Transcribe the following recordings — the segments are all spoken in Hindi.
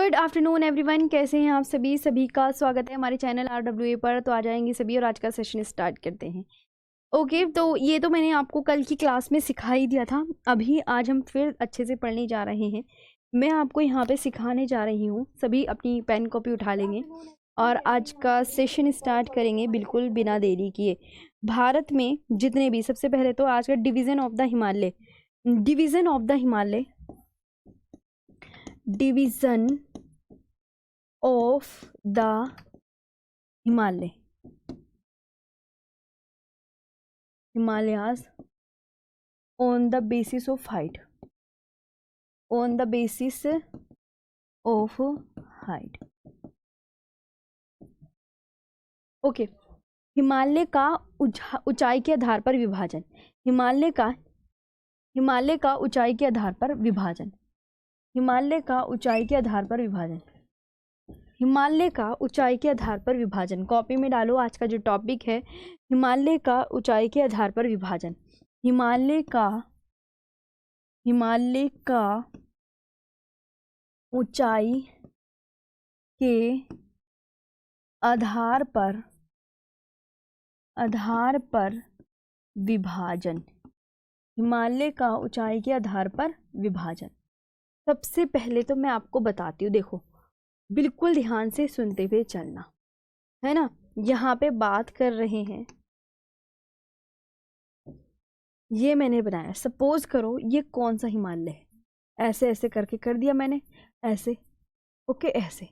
गुड आफ्टरनून एवरीवन, कैसे हैं आप सभी का स्वागत है हमारे चैनल RWA पर। तो आ जाएंगे सभी और आज का सेशन स्टार्ट करते हैं। ओके, तो ये तो मैंने आपको कल की क्लास में सिखा ही दिया था। अभी आज हम फिर अच्छे से पढ़ने जा रहे हैं। मैं आपको यहाँ पे सिखाने जा रही हूँ। सभी अपनी पेन कॉपी उठा लेंगे और आज का सेशन स्टार्ट करेंगे बिल्कुल बिना देरी किए। भारत में जितने भी, सबसे पहले तो आज का division of the Himalaya, division of the Himalaya, division of the Himalaya, Himalayas on the basis of height, on the basis of height. Okay, Himalaya का ऊंचाई के आधार पर विभाजन, हिमालय का ऊंचाई के आधार पर विभाजन, हिमालय का ऊंचाई के आधार पर विभाजन, हिमालय का ऊंचाई के आधार पर विभाजन। कॉपी में डालो, आज का जो टॉपिक है हिमालय का ऊंचाई के आधार पर विभाजन। हिमालय का ऊंचाई के आधार पर विभाजन, हिमालय का ऊंचाई के आधार पर विभाजन। सबसे पहले तो मैं आपको बताती हूँ, देखो बिल्कुल ध्यान से सुनते हुए चलना है ना। यहाँ पे बात कर रहे हैं, ये मैंने बनाया, सपोज करो ये कौन सा हिमालय है, ऐसे ऐसे करके कर दिया मैंने, ऐसे ओके, ऐसे।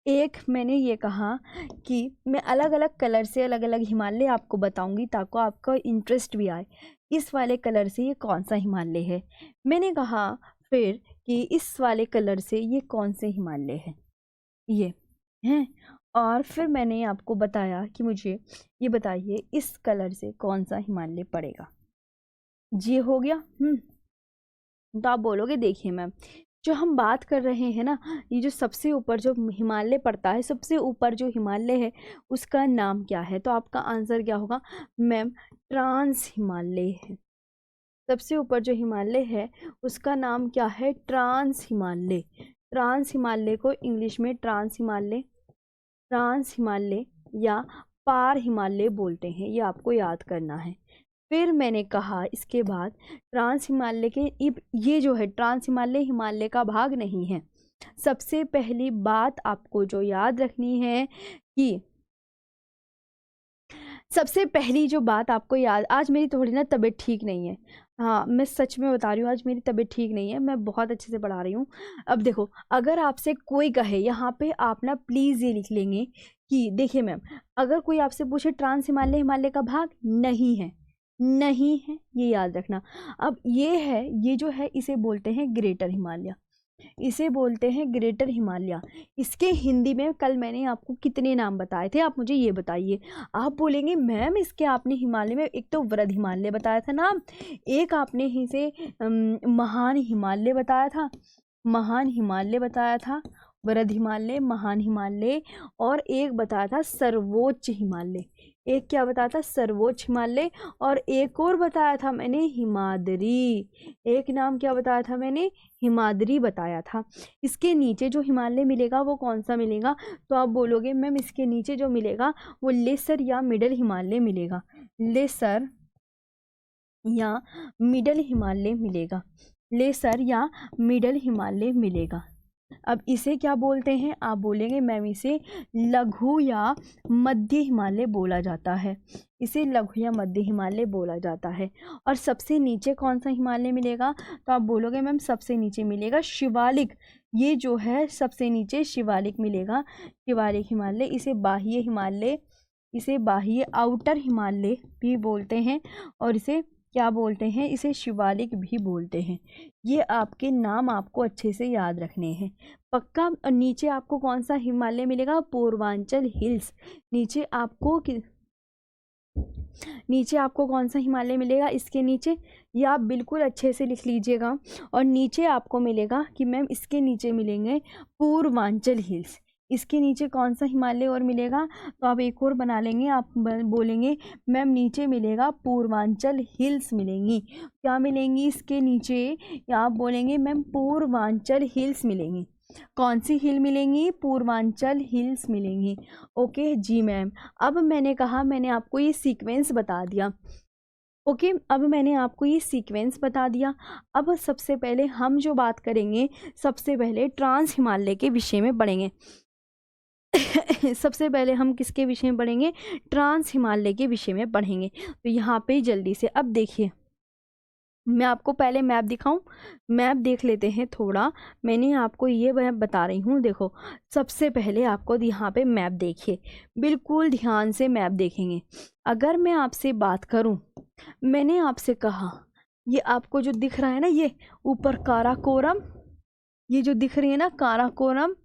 एक मैंने ये कहा कि मैं अलग अलग कलर से अलग अलग हिमालय आपको बताऊंगी ताकि आपका इंटरेस्ट भी आए। इस वाले कलर से ये कौन सा हिमालय है, मैंने कहा फिर कि इस वाले कलर से ये कौन से हिमालय है, ये हैं। और फिर मैंने आपको बताया कि मुझे ये बताइए इस कलर से कौन सा हिमालय पड़ेगा। ये हो गया। तो आप बोलोगे देखिए मैम, जो हम बात कर रहे हैं ना, ये जो सबसे ऊपर जो हिमालय पड़ता है, सबसे ऊपर जो हिमालय है उसका नाम क्या है? तो आपका आंसर क्या होगा मैम? ट्रांस हिमालय है। सबसे ऊपर जो हिमालय है उसका नाम क्या है? ट्रांस हिमालय। ट्रांस हिमालय को इंग्लिश में ट्रांस हिमालय या पार हिमालय बोलते हैं, ये आपको याद करना है। फिर मैंने कहा इसके बाद ट्रांस हिमालय के, ये जो है ट्रांस हिमालय का भाग नहीं है। सबसे पहली बात आपको जो याद रखनी है कि सबसे पहली जो बात आपको याद, आज मेरी थोड़ी ना तबीयत ठीक नहीं है। हाँ, मैं सच में बता रही हूँ, आज मेरी तबीयत ठीक नहीं है, मैं बहुत अच्छे से पढ़ा रही हूँ। अब देखो, अगर आपसे कोई कहे, यहाँ पे आप ना प्लीज़ ये लिख लेंगे कि देखिए मैम, अगर कोई आपसे पूछे ट्रांस हिमालय का भाग नहीं है, नहीं है, ये याद रखना। अब ये है, ये जो है इसे बोलते हैं ग्रेटर हिमालय, इसे बोलते हैं ग्रेटर हिमालय। इसके हिंदी में कल मैंने आपको कितने नाम बताए थे, आप मुझे ये बताइए। आप बोलेंगे मैम इसके आपने हिमालय में एक तो वृद्ध हिमालय बताया था नाम, एक आपने इसे महान हिमालय बताया था, महान हिमालय बताया था, वृद्ध हिमालय, महान हिमालय, और एक बताया था सर्वोच्च हिमालय। एक क्या बताया था? सर्वोच्च हिमालय। और एक और बताया था मैंने हिमाद्री। एक नाम क्या बताया था मैंने? हिमाद्री बताया था। इसके नीचे जो हिमालय मिलेगा वो कौन सा मिलेगा? तो आप बोलोगे मैम इसके नीचे जो मिलेगा वो लेसर या मिडल हिमालय मिलेगा, लेसर या मिडल हिमालय मिलेगा, लेसर या मिडल हिमालय मिलेगा। अब इसे क्या बोलते हैं? आप बोलेंगे मैम इसे लघु या मध्य हिमालय बोला जाता है, इसे लघु या मध्य हिमालय बोला जाता है। और सबसे नीचे कौन सा हिमालय मिलेगा? तो आप बोलोगे मैम सबसे नीचे मिलेगा शिवालिक, ये जो है सबसे नीचे शिवालिक मिलेगा, शिवालिक हिमालय। इसे बाह्य हिमालय, इसे बाह्य आउटर हिमालय भी बोलते हैं, और इसे क्या बोलते हैं? इसे शिवालिक भी बोलते हैं। ये आपके नाम आपको अच्छे से याद रखने हैं पक्का। और नीचे आपको कौन सा हिमालय मिलेगा? पूर्वांचल हिल्स। नीचे आपको कौन सा हिमालय मिलेगा? इसके नीचे, ये आप बिल्कुल अच्छे से लिख लीजिएगा। और नीचे आपको मिलेगा कि मैम इसके नीचे मिलेंगे पूर्वांचल हिल्स। इसके नीचे कौन सा हिमालय और मिलेगा? तो आप एक और बना लेंगे, आप बोलेंगे मैम नीचे मिलेगा पूर्वांचल हिल्स मिलेंगी। क्या मिलेंगी इसके नीचे? या आप बोलेंगे मैम पूर्वांचल हिल्स मिलेंगी। कौन सी हिल मिलेंगी? पूर्वांचल हिल्स मिलेंगी। ओके जी मैम। अब मैंने कहा, मैंने आपको ये सीक्वेंस बता दिया। ओके अब मैंने आपको ये सीक्वेंस बता दिया। अब सबसे पहले हम जो बात करेंगे, सबसे पहले ट्रांस हिमालय के विषय में पढ़ेंगे। सबसे पहले हम किसके विषय में पढ़ेंगे? ट्रांस हिमालय के विषय में पढ़ेंगे। तो यहाँ पे जल्दी से अब देखिए, मैं आपको पहले मैप दिखाऊं? मैप देख लेते हैं थोड़ा। मैंने आपको ये मैप बता रही हूँ। देखो सबसे पहले आपको यहाँ पे मैप देखिए, बिल्कुल ध्यान से मैप देखेंगे। अगर मैं आपसे बात करूँ, मैंने आपसे कहा ये आपको जो दिख रहा है ना, ये ऊपर काराकोरम, ये जो दिख रही है ना काराकोरम,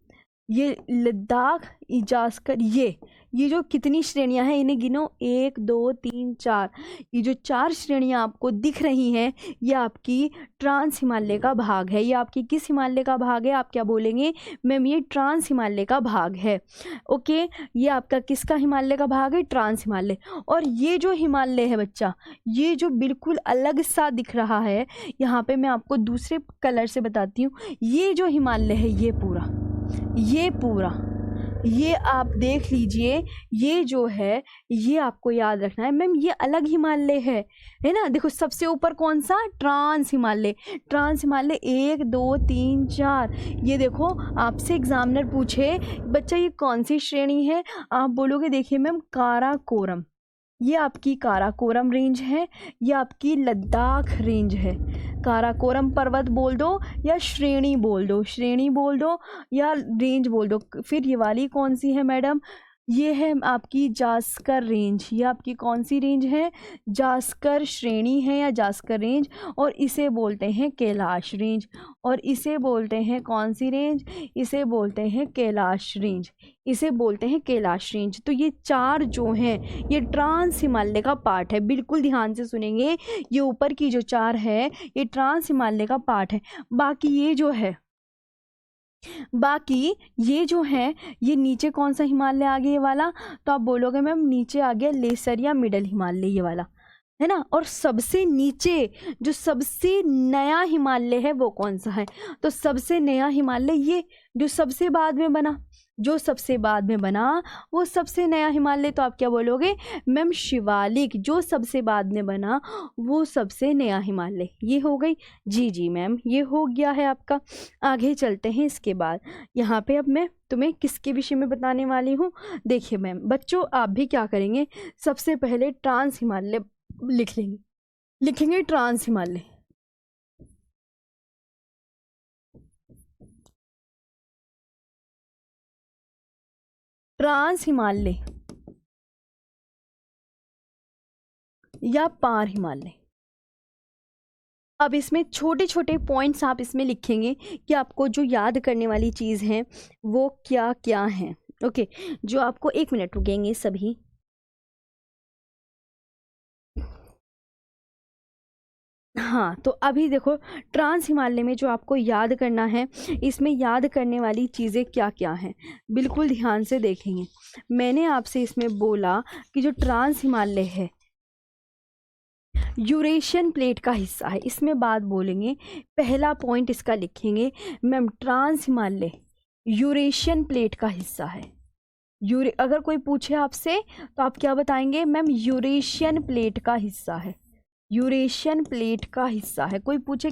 ये लद्दाख, इजाजकर, ये जो कितनी श्रेणियां हैं इन्हें गिनो, 1 2 3 4। ये जो 4 श्रेणियां आपको दिख रही हैं ये आपकी ट्रांस हिमालय का भाग है। ये आपकी किस हिमालय का भाग है? आप क्या बोलेंगे? मैम ये ट्रांस हिमालय का भाग है। ओके ये आपका किसका हिमालय का भाग है? ट्रांस हिमालय। और ये जो हिमालय है बच्चा, ये जो बिल्कुल अलग सा दिख रहा है, यहाँ पे मैं आपको दूसरे कलर से बताती हूँ। ये जो हिमालय है ये पूरा ये आप देख लीजिए, ये जो है ये आपको याद रखना है। मैम ये अलग हिमालय है ना। देखो सबसे ऊपर कौन सा? ट्रांस हिमालय। ट्रांस हिमालय 1 2 3 4। ये देखो आपसे एग्जामिनर पूछे बच्चा ये कौन सी श्रेणी है, आप बोलोगे देखिए मैम काराकोरम। ये आपकी काराकोरम रेंज है, ये आपकी लद्दाख रेंज है। काराकोरम पर्वत बोल दो या श्रेणी बोल दो, श्रेणी बोल दो या रेंज बोल दो। फिर ये वाली कौन सी है मैडम? ये है आपकी जास्कर रेंज। ये आपकी कौन सी रेंज है? जास्कर श्रेणी है या जास्कर रेंज। और इसे बोलते हैं कैलाश रेंज। और इसे बोलते हैं कौन सी रेंज? इसे बोलते हैं कैलाश रेंज। इसे बोलते हैं कैलाश रेंज। तो ये 4 जो हैं ये ट्रांस हिमालय का पार्ट है। बिल्कुल ध्यान से सुनेंगे, ये ऊपर की जो 4 है ये ट्रांस हिमालय का पार्ट है। बाकी ये जो है ये नीचे कौन सा हिमालय आ गया? ये वाला। तो आप बोलोगे मैम नीचे आ गया लेसर या मिडल हिमालय, ये वाला है ना। और सबसे नीचे जो सबसे नया हिमालय है वो कौन सा है? तो सबसे नया हिमालय ये जो सबसे बाद में बना, वो सबसे नया हिमालय। तो आप क्या बोलोगे मैम? शिवालिक। जो सबसे बाद में बना वो सबसे नया हिमालय। ये हो गई जी मैम, ये हो गया है आपका। आगे चलते हैं इसके बाद। यहाँ पे अब मैं तुम्हें किसके विषय में बताने वाली हूँ? देखिए मैम बच्चों आप भी क्या करेंगे, सबसे पहले ट्रांस हिमालय लिखेंगे ट्रांस हिमालय। ट्रांस हिमालय या पार हिमालय। अब इसमें छोटे छोटे पॉइंट्स आप इसमें लिखेंगे कि आपको जो याद करने वाली चीज़ है वो क्या क्या है। ओके जो आपको 1 मिनट रुकेंगे सभी। हाँ तो अभी देखो ट्रांस हिमालय में जो आपको याद करना है, इसमें याद करने वाली चीज़ें क्या क्या हैं, बिल्कुल ध्यान से देखेंगे। मैंने आपसे इसमें बोला कि जो ट्रांस हिमालय है यूरेशियन प्लेट का हिस्सा है। इसमें बात बोलेंगे, पहला पॉइंट इसका लिखेंगे ma'am trans Himalaya Eurasian plate का हिस्सा है। अगर कोई पूछे आपसे तो आप क्या बताएंगे? मैम यूरेशियन प्लेट का हिस्सा है। यूरेशियन प्लेट का हिस्सा है। कोई पूछे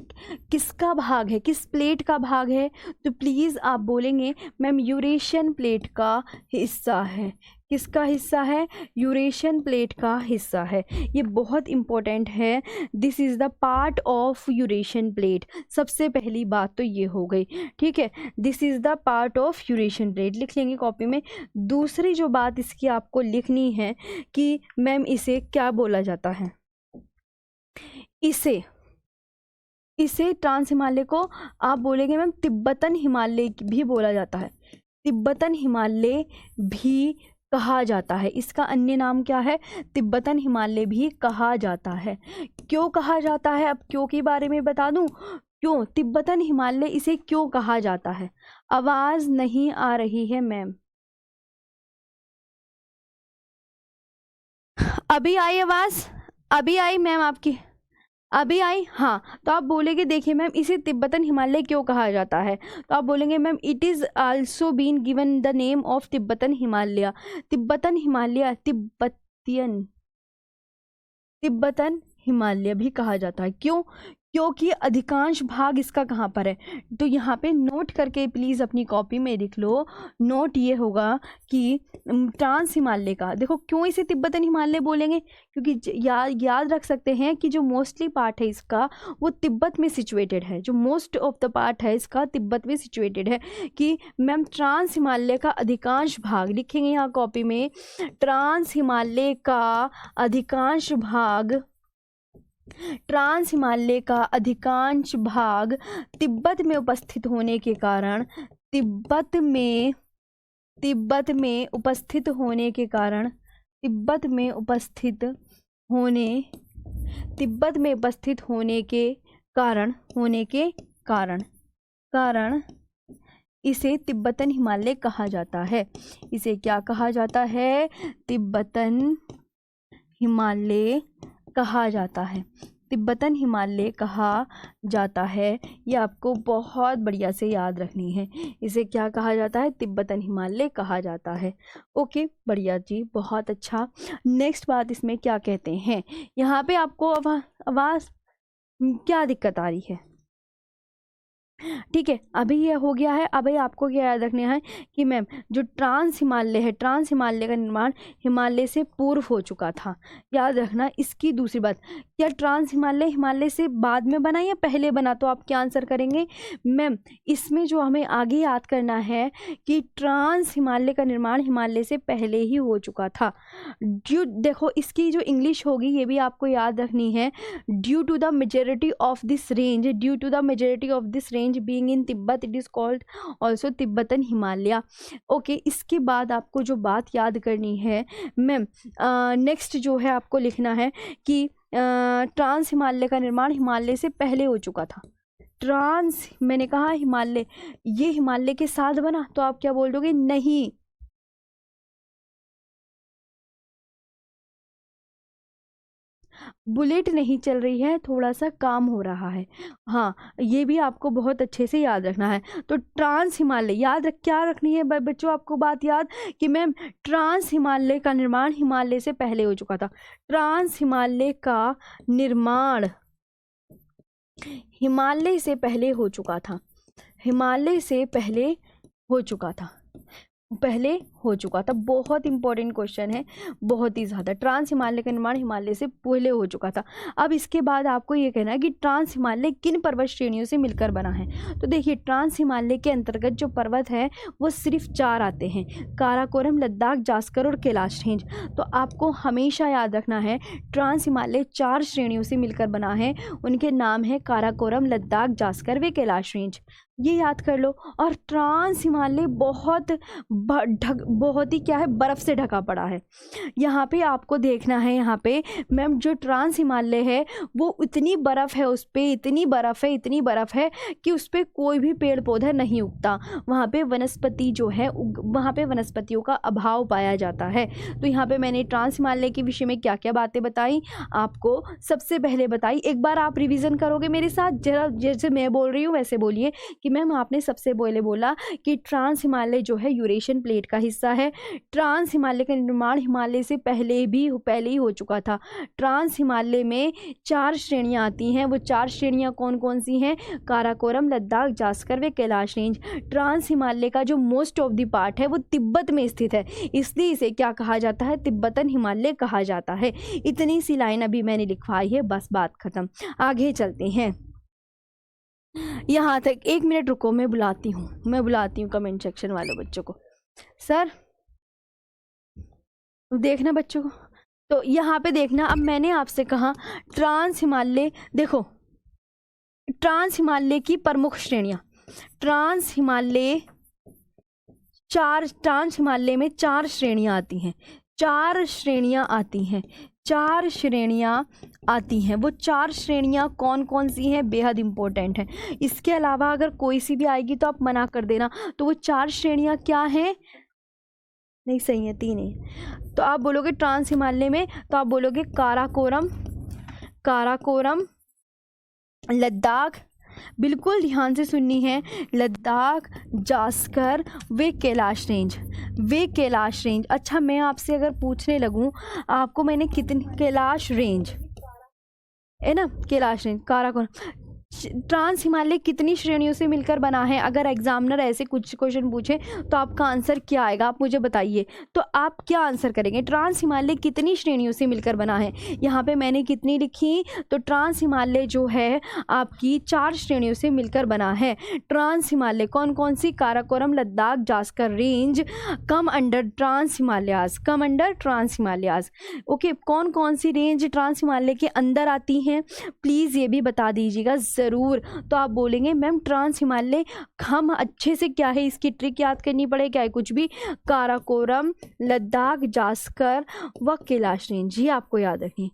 किसका भाग है, किस प्लेट का भाग है, तो प्लीज़ आप बोलेंगे मैम यूरेशियन प्लेट का हिस्सा है। किसका हिस्सा है? यूरेशियन प्लेट का हिस्सा है। ये बहुत इम्पोर्टेंट है। This is the part of Eurasian plate. सबसे पहली बात तो ये हो गई, ठीक है। This is the part of Eurasian plate लिख लेंगे कॉपी में। दूसरी जो बात इसकी आपको लिखनी है कि मैम इसे क्या बोला जाता है। इसे ट्रांस हिमालय को आप बोलेंगे मैम तिब्बतन हिमालय भी बोला जाता है। तिब्बतन हिमालय भी कहा जाता है। इसका अन्य नाम क्या है? तिब्बतन हिमालय भी कहा जाता है। क्यों कहा जाता है? अब क्यों के बारे में बता दूं। क्यों तिब्बतन हिमालय इसे क्यों कहा जाता है? आवाज़ नहीं आ रही है मैम। अभी आई आवाज़? अभी आई मैम आपकी? अभी आई, हाँ। तो आप बोलेंगे देखिए मैम इसे तिब्बतन हिमालय क्यों कहा जाता है, तो आप बोलेंगे ma'am it is also been given the name of Tibetan Himalaya. Tibetan Himalaya Tibetan Himalaya भी कहा जाता है। क्यों? क्योंकि अधिकांश भाग इसका कहाँ पर है, तो यहाँ पे नोट करके प्लीज़ अपनी कॉपी में लिख लो। नोट ये होगा कि ट्रांस हिमालय का, देखो क्यों इसे तिब्बतन हिमालय बोलेंगे, क्योंकि याद रख सकते हैं कि जो मोस्टली पार्ट है इसका वो तिब्बत में सिचुएटेड है, जो मोस्ट ऑफ द पार्ट है इसका तिब्बत में सिचुएटेड है। कि मैम ट्रांस हिमालय का अधिकांश भाग, लिखेंगे यहाँ कॉपी में, ट्रांस हिमालय का अधिकांश भाग, ट्रांस हिमालय का अधिकांश भाग तिब्बत में उपस्थित होने के कारण, तिब्बत में उपस्थित होने के कारण, तिब्बत में उपस्थित होने के कारण इसे तिब्बतन हिमालय कहा जाता है। इसे क्या कहा जाता है? तिब्बतन हिमालय कहा जाता है। तिब्बतन हिमालय कहा जाता है। ये आपको बहुत बढ़िया से याद रखनी है। इसे क्या कहा जाता है? तिब्बतन हिमालय कहा जाता है। ओके, बढ़िया जी, बहुत अच्छा। नेक्स्ट बात इसमें क्या कहते हैं, यहाँ पे आपको आवाज़ क्या दिक्कत आ रही है? ठीक है, अभी ये हो गया है। अभी आपको क्या याद रखना है कि मैम जो ट्रांस हिमालय है, ट्रांस हिमालय का निर्माण हिमालय से पूर्व हो चुका था। याद रखना। इसकी दूसरी बात, क्या ट्रांस हिमालय हिमालय से बाद में बना या पहले बना? तो आप क्या आंसर करेंगे मैम? इसमें जो हमें आगे याद करना है कि ट्रांस हिमालय का निर्माण हिमालय से पहले ही हो चुका था। देखो इसकी जो इंग्लिश होगी ये भी आपको याद रखनी है। Due to the majority of this range being in Tibet, it is called also Tibetan Himalaya. Okay, इसके बाद आपको जो बात याद करनी है मैम, नेक्स्ट जो है आपको लिखना है कि ट्रांस हिमालय का निर्माण हिमालय से पहले हो चुका था। ट्रांस, मैंने कहा हिमालय, ये हिमालय के साथ बना, तो आप क्या बोल दोगे? नहीं, बुलेट नहीं चल रही है, थोड़ा सा काम हो रहा है। हाँ, ये भी आपको बहुत अच्छे से याद रखना है। तो ट्रांस हिमालय क्या रखनी है बच्चों आपको बात याद कि मैम ट्रांस हिमालय का निर्माण हिमालय से पहले हो चुका था। ट्रांस हिमालय का निर्माण हिमालय से पहले हो चुका था। हिमालय से पहले हो चुका था। बहुत इंपॉर्टेंट क्वेश्चन है, बहुत ही ज़्यादा। ट्रांस हिमालय का निर्माण हिमालय से पहले हो चुका था। अब इसके बाद आपको ये कहना है कि ट्रांस हिमालय किन पर्वत श्रेणियों से मिलकर बना है। तो देखिए ट्रांस हिमालय के अंतर्गत जो पर्वत है वो सिर्फ 4 आते हैं, काराकोरम, लद्दाख, जास्कर और कैलाश रेंज। तो आपको हमेशा याद रखना है ट्रांस हिमालय 4 श्रेणियों से मिलकर बना है। उनके नाम है काराकोरम, लद्दाख, जास्कर व कैलाश रेंज। ये याद कर लो। और ट्रांस हिमालय बहुत ही क्या है, बर्फ़ से ढका पड़ा है। यहाँ पे आपको देखना है, यहाँ पे मैम जो ट्रांस हिमालय है वो इतनी बर्फ़ है, उस पर इतनी बर्फ़ है कि उस पर कोई भी पेड़ पौधा नहीं उगता। वहाँ पे वनस्पति जो है वहाँ पे वनस्पतियों का अभाव पाया जाता है। तो यहाँ पे मैंने ट्रांस हिमालय के विषय में क्या क्या बातें बताई आपको, सबसे पहले बताई। एक बार आप रिवीजन करोगे मेरे साथ, जरा जैसे मैं बोल रही हूँ वैसे बोलिए कि मैम आपने सबसे पहले बोला कि ट्रांस हिमालय जो है यूरेशियन प्लेट का हिस्सा है। ट्रांस हिमालय का निर्माण हिमालय से पहले ही हो चुका था। ट्रांस हिमालय में 4 श्रेणियां आती हैं। वो 4 श्रेणियां कौन कौन सी हैं? काराकोरम, लद्दाख, जास्कर व कैलाश रेंज। ट्रांस हिमालय का जो मोस्ट ऑफ द पार्ट है वो तिब्बत में स्थित है, इसलिए इसे क्या कहा जाता है? तिब्बतन हिमालय कहा जाता है। इतनी सी लाइन अभी मैंने लिखवाई है, बस बात खत्म। आगे चलते हैं। यहाँ तक 1 मिनट रुको, मैं बुलाती हूँ कमेंट सेक्शन वाले बच्चों को। सर देखना बच्चों को, तो यहाँ पे देखना। अब मैंने आपसे कहा ट्रांस हिमालय, देखो ट्रांस हिमालय की प्रमुख श्रेणियाँ। ट्रांस हिमालय में 4 श्रेणियाँ आती हैं। 4 श्रेणियाँ आती हैं। वो 4 श्रेणियाँ कौन कौन सी हैं? बेहद इंपॉर्टेंट है। इसके अलावा अगर कोई सी भी आएगी तो आप मना कर देना। तो वो 4 श्रेणियाँ क्या हैं? नहीं सही है, 3 है। तो आप बोलोगे ट्रांस हिमालय में, तो आप बोलोगे काराकोरम, लद्दाख, बिल्कुल ध्यान से सुननी है, लद्दाख, जास्कर, वे कैलाश रेंज, वे कैलाश रेंज। अच्छा, मैं आपसे अगर पूछने लगूं आपको मैंने कितनी, कैलाश रेंज है ना, कैलाश रेंज, काराकोरम, ट्रांस हिमालय कितनी श्रेणियों से मिलकर बना है? अगर एग्जामिनर ऐसे कुछ क्वेश्चन पूछे तो आपका आंसर क्या आएगा, आप मुझे बताइए। तो आप क्या आंसर करेंगे? ट्रांस हिमालय कितनी श्रेणियों से मिलकर बना है? यहाँ पे मैंने कितनी लिखी, तो ट्रांस हिमालय जो है आपकी 4 श्रेणियों से मिलकर बना है। ट्रांस हिमालय कौन कौन सी? Karakoram, Ladakh, Zanskar range come under trans Himalayas, come under trans Himalayas. Okay, कौन कौन सी रेंज ट्रांस हिमालय के अंदर आती हैं, प्लीज़ ये भी बता दीजिएगा ज़रूर। तो आप बोलेंगे मैम ट्रांस हिमालय हम अच्छे से, क्या है इसकी ट्रिक याद करनी पड़े, क्या है कुछ भी, काराकोरम, लद्दाख, जास्कर व कैलाश रेंज, ये आपको याद रखनी,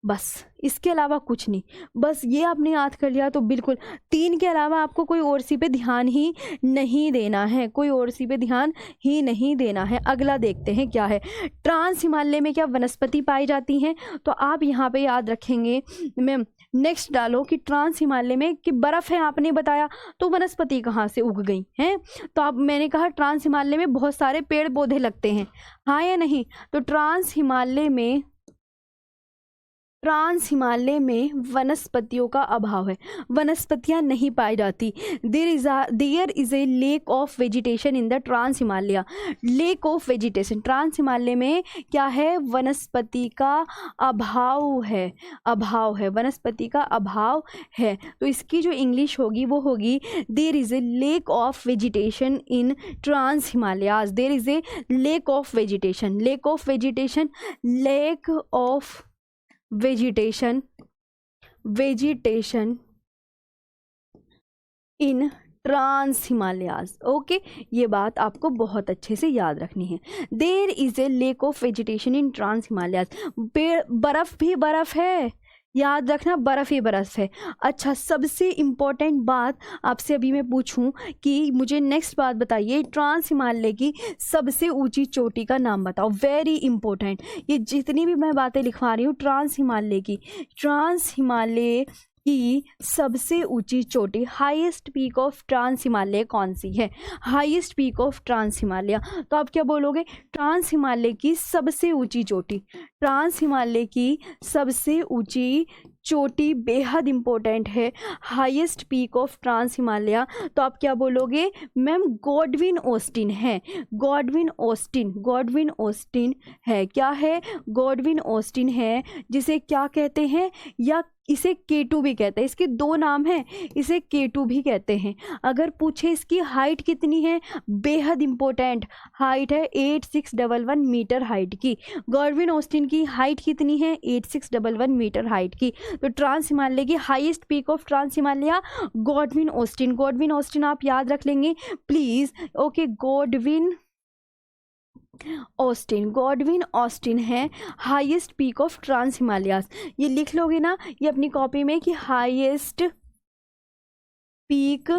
बस इसके अलावा कुछ नहीं। बस ये आपने याद कर लिया तो बिल्कुल 3 के अलावा आपको कोई और सी पे ध्यान ही नहीं देना है, कोई और सी पे ध्यान ही नहीं देना है। अगला देखते हैं क्या है। ट्रांस हिमालय में क्या वनस्पति पाई जाती हैं? तो आप यहाँ पे याद रखेंगे मैम, नेक्स्ट डालो कि ट्रांस हिमालय में कि बर्फ़ है, आपने बताया, तो वनस्पति कहाँ से उग गई हैं? तो आप, मैंने कहा ट्रांस हिमालय में बहुत सारे पेड़ पौधे लगते हैं, हाँ या नहीं? तो ट्रांस हिमालय में वनस्पतियों का अभाव है, वनस्पतियां नहीं पाई जाती। There is a lack of vegetation in the trans Himalaya, lack of vegetation, trans Himalaya में क्या है? वनस्पति का अभाव है, अभाव है, वनस्पति का अभाव है। तो इसकी जो इंग्लिश होगी वो होगी there is a lack of vegetation in trans Himalayas, there is a lack of vegetation, lack of vegetation, lack of vegetation in trans Himalayas. Okay, ये बात आपको बहुत अच्छे से याद रखनी है। There is a lack of vegetation in trans Himalayas, पेड़, बर्फ़ भी बर्फ़ है, याद रखना, बर्फ़ ही बर्फ़ है। अच्छा, सबसे इम्पॉर्टेंट बात आपसे अभी मैं पूछूं कि मुझे नेक्स्ट बात बताइए, ट्रांस हिमालय की सबसे ऊंची चोटी का नाम बताओ, वेरी इंपॉर्टेंट। ये जितनी भी मैं बातें लिखवा रही हूँ ट्रांस हिमालय की, ट्रांस हिमालय की सबसे ऊंची चोटी, highest peak of trans Himalaya कौन सी है? Highest peak of trans Himalaya, तो आप क्या बोलोगे? ट्रांस हिमालय की सबसे ऊंची चोटी, ट्रांस हिमालय की सबसे ऊंची चोटी बेहद इंपॉर्टेंट है, highest peak of trans Himalaya, तो आप क्या बोलोगे? मैम गॉडविन ऑस्टिन है, गॉडविन ऑस्टिन, गॉडविन ऑस्टिन है, क्या है? गॉडविन ऑस्टिन है, जिसे क्या कहते हैं, या इसे K2 भी कहते हैं, इसके 2 नाम हैं, इसे K2 भी कहते हैं। अगर पूछे इसकी हाइट कितनी है, बेहद इंपॉर्टेंट, हाइट है 8611 मीटर हाइट की। गॉडविन ऑस्टिन की हाइट कितनी है? 8611 मीटर हाइट की। तो ट्रांस हिमालय की highest peak of trans Himalaya Godwin Austen, Godwin Austen आप याद रख लेंगे please. Okay, Godwin Austen, Godwin Austen है highest peak of trans Himalayas. ये लिख लोगे ना ये अपनी कॉपी में कि highest peak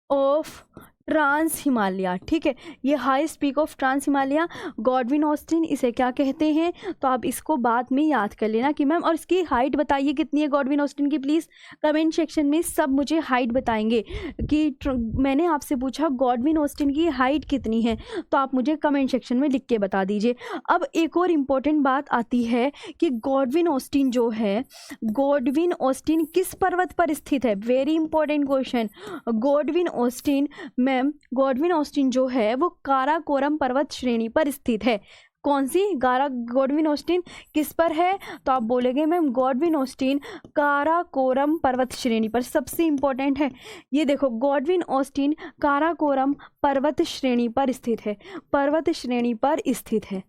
of trans Himalaya, ठीक है, ये highest peak of trans Himalaya Godwin Austen, इसे क्या कहते हैं? तो आप इसको बाद में याद कर लेना कि मैम, और इसकी हाइट बताइए कितनी है गॉडविन ऑस्टिन की, प्लीज़ कमेंट सेक्शन में सब मुझे हाइट बताएंगे कि मैंने आपसे पूछा गॉडविन ऑस्टिन की हाइट कितनी है, तो आप मुझे कमेंट सेक्शन में लिख के बता दीजिए। अब एक और इम्पोर्टेंट बात आती है कि गॉडविन ऑस्टिन जो है, गॉडविन ऑस्टिन किस पर्वत पर स्थित है? Very important question. Godwin Austen, Godwin Austin जो है वो काराकोरम पर्वत श्रेणी पर स्थित है। कौन सी? गॉडविन ऑस्टिन किस पर है? तो आप बोलेंगे मैम गॉडविन ऑस्टिन काराकोरम पर्वत श्रेणी पर। सबसे इंपॉर्टेंट है ये, देखो गॉडविन ऑस्टिन काराकोरम पर्वत श्रेणी पर स्थित है, पर्वत श्रेणी पर स्थित है।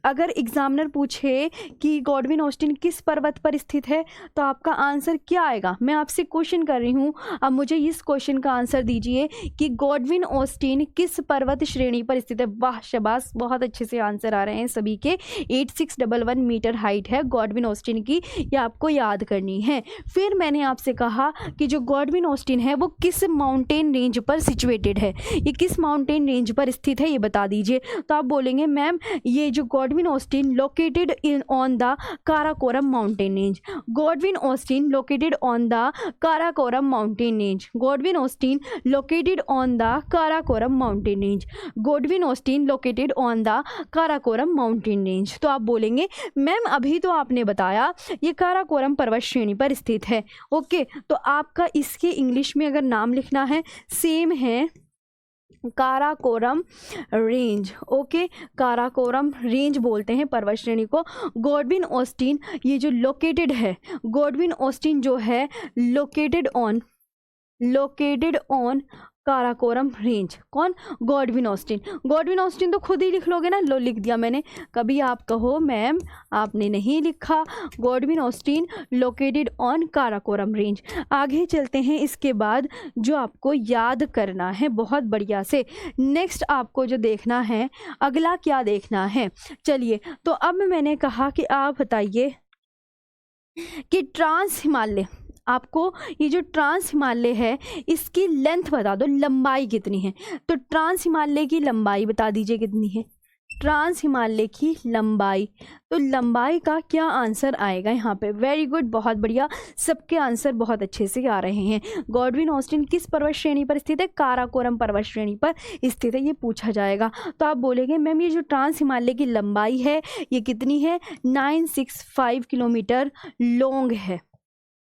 अगर एग्जामिनर पूछे कि गॉडविन ऑस्टिन किस पर्वत पर स्थित है, तो आपका आंसर क्या आएगा? मैं आपसे क्वेश्चन कर रही हूँ, अब मुझे इस क्वेश्चन का आंसर दीजिए कि गॉडविन ऑस्टिन किस पर्वत श्रेणी पर स्थित है। वाह शाबाश, बहुत अच्छे से आंसर आ रहे हैं सभी के। 8611 मीटर हाइट है गॉडविन ऑस्टिन की, ये आपको याद करनी है। फिर मैंने आपसे कहा कि जो गॉडविन ऑस्टिन है वो किस माउंटेन रेंज पर सिचुएटेड है, ये किस माउंटेन रेंज पर स्थित है, ये बता दीजिए। तो आप बोलेंगे मैम ये ये जो Godwin Austen located in on the Karakoram mountain range, Godwin Austen located on the Karakoram mountain range, Godwin Austen located on the Karakoram mountain range, Godwin Austen located on the Karakoram mountain range. तो आप बोलेंगे मैम अभी तो आपने बताया ये काराकोरम पर्वत श्रेणी पर स्थित है। ओके, तो आपका इसके इंग्लिश में अगर नाम लिखना है सेम है Karakoram range. Okay, Karakoram range बोलते हैं पर्वत श्रेणी को। गॉडविन ऑस्टिन ये जो लोकेटेड है, गॉडविन ऑस्टिन जो है लोकेटेड ऑन काराकोरम रेंज। कौन? Godwin Austen. गॉडविन ऑस्टिन तो खुद ही लिख लोगे ना, लो लिख दिया मैंने। कभी आप कहो मैम आपने नहीं लिखा, Godwin Austen located on Karakoram range. आगे चलते हैं, इसके बाद जो आपको याद करना है बहुत बढ़िया से। नेक्स्ट आपको जो देखना है, अगला क्या देखना है, चलिए। तो अब मैंने कहा कि आप बताइए कि ट्रांस हिमालय, आपको ये जो ट्रांस हिमालय है इसकी लेंथ बता दो, लंबाई कितनी है। तो ट्रांस हिमालय की लंबाई बता दीजिए कितनी है, ट्रांस हिमालय की लंबाई। तो लंबाई का क्या आंसर आएगा यहाँ पे? वेरी गुड, बहुत बढ़िया, सबके आंसर बहुत अच्छे से आ रहे हैं। गॉडविन ऑस्टिन किस पर्वत श्रेणी पर स्थित है? काराकोरम पर्वत श्रेणी पर स्थित है, ये पूछा जाएगा। तो आप बोलेंगे मैम ये जो ट्रांस हिमालय की लंबाई है ये कितनी है? 965 किलोमीटर लॉन्ग है,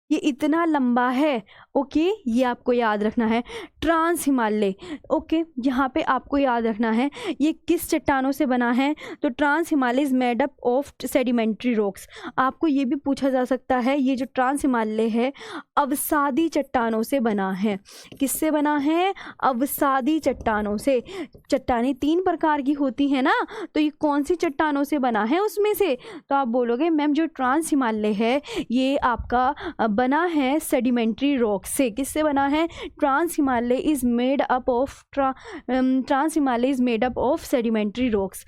ये इतना लंबा है। ओके, ये आपको याद रखना है, ट्रांस हिमालय। ओके, यहाँ पे आपको याद रखना है ये किस चट्टानों से बना है। तो trans Himalaya is made up of sedimentary rocks. आपको ये भी पूछा जा सकता है ये जो ट्रांस हिमालय है अवसादी चट्टानों से बना है। किससे बना है? अवसादी चट्टानों से। चट्टानें 3 प्रकार की होती है ना, तो ये कौन सी चट्टानों से बना है उसमें से? तो आप बोलोगे मैम जो ट्रांस हिमालय है ये आपका बना है सेडिमेंट्री रॉक से। किससे बना है? Trans Himalaya is made up of trans Himalaya is made up of sedimentary rocks.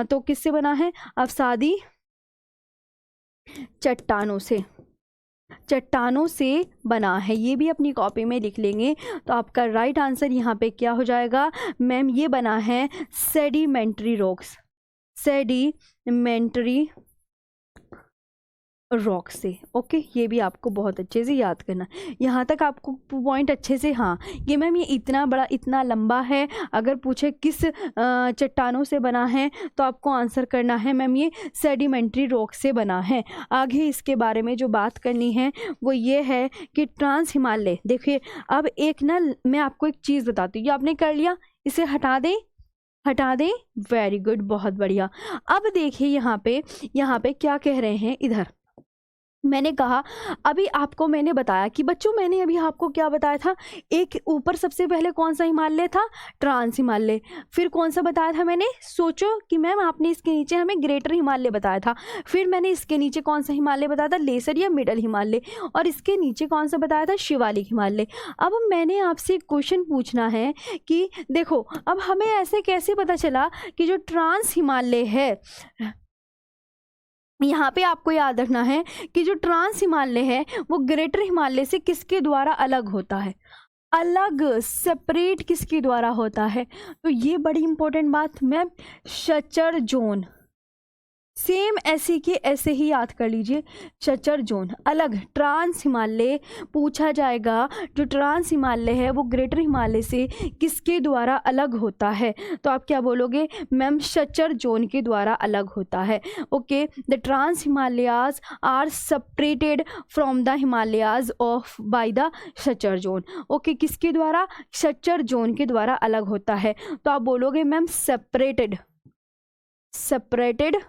तो किससे बना है? अवसादी चट्टानों से, चट्टानों से बना है। ये भी अपनी कॉपी में लिख लेंगे। तो आपका राइट आंसर यहाँ पे क्या हो जाएगा मैम? ये बना है सेडिमेंट्री रॉक्स, सेडिमेंट्री रॉक से। ओके, ये भी आपको बहुत अच्छे से याद करना। यहाँ तक आपको पॉइंट अच्छे से, हाँ ये मैम ये इतना बड़ा इतना लंबा है, अगर पूछे किस चट्टानों से बना है तो आपको आंसर करना है मैम ये सेडिमेंट्री रॉक से बना है। आगे इसके बारे में जो बात करनी है वो ये है कि ट्रांस हिमालय, देखिए अब एक ना मैं आपको एक चीज़ बताती हूँ, ये आपने कर लिया, इसे हटा दें, हटा दें, वेरी गुड, बहुत बढ़िया। अब देखिए यहाँ पे क्या कह रहे हैं, इधर मैंने कहा अभी आपको मैंने बताया कि बच्चों मैंने अभी आपको क्या बताया था, एक ऊपर सबसे पहले कौन सा हिमालय था? ट्रांस हिमालय। फिर कौन सा बताया था मैंने? सोचो कि मैम आपने इसके नीचे हमें ग्रेटर हिमालय बताया था। फिर मैंने इसके नीचे कौन सा हिमालय बताया था? लेसर या मिडल हिमालय। और इसके नीचे कौन सा बताया था? शिवालिक हिमालय। अब मैंने आपसे एक क्वेश्चन पूछना है कि देखो अब हमें ऐसे कैसे पता चला कि जो ट्रांस हिमालय है, यहाँ पे आपको याद रखना है कि जो ट्रांस हिमालय है वो ग्रेटर हिमालय से किसके द्वारा अलग होता है? अलग, सेपरेट किसके द्वारा होता है? तो ये बड़ी इंपॉर्टेंट बात मैम, शचर जोन। सेम ऐसे के ऐसे ही याद कर लीजिए, शचर जोन अलग। ट्रांस हिमालय पूछा जाएगा, जो ट्रांस हिमालय है वो ग्रेटर हिमालय से किसके द्वारा अलग होता है? तो आप क्या बोलोगे मैम? शचर जोन के द्वारा अलग होता है। Okay, the trans Himalayas are separated from the Himalayas off by the suture zone. Okay, किसके द्वारा? शचर जोन के द्वारा अलग होता है। तो आप बोलोगे मैम सेपरेटेड, सेपरेटेड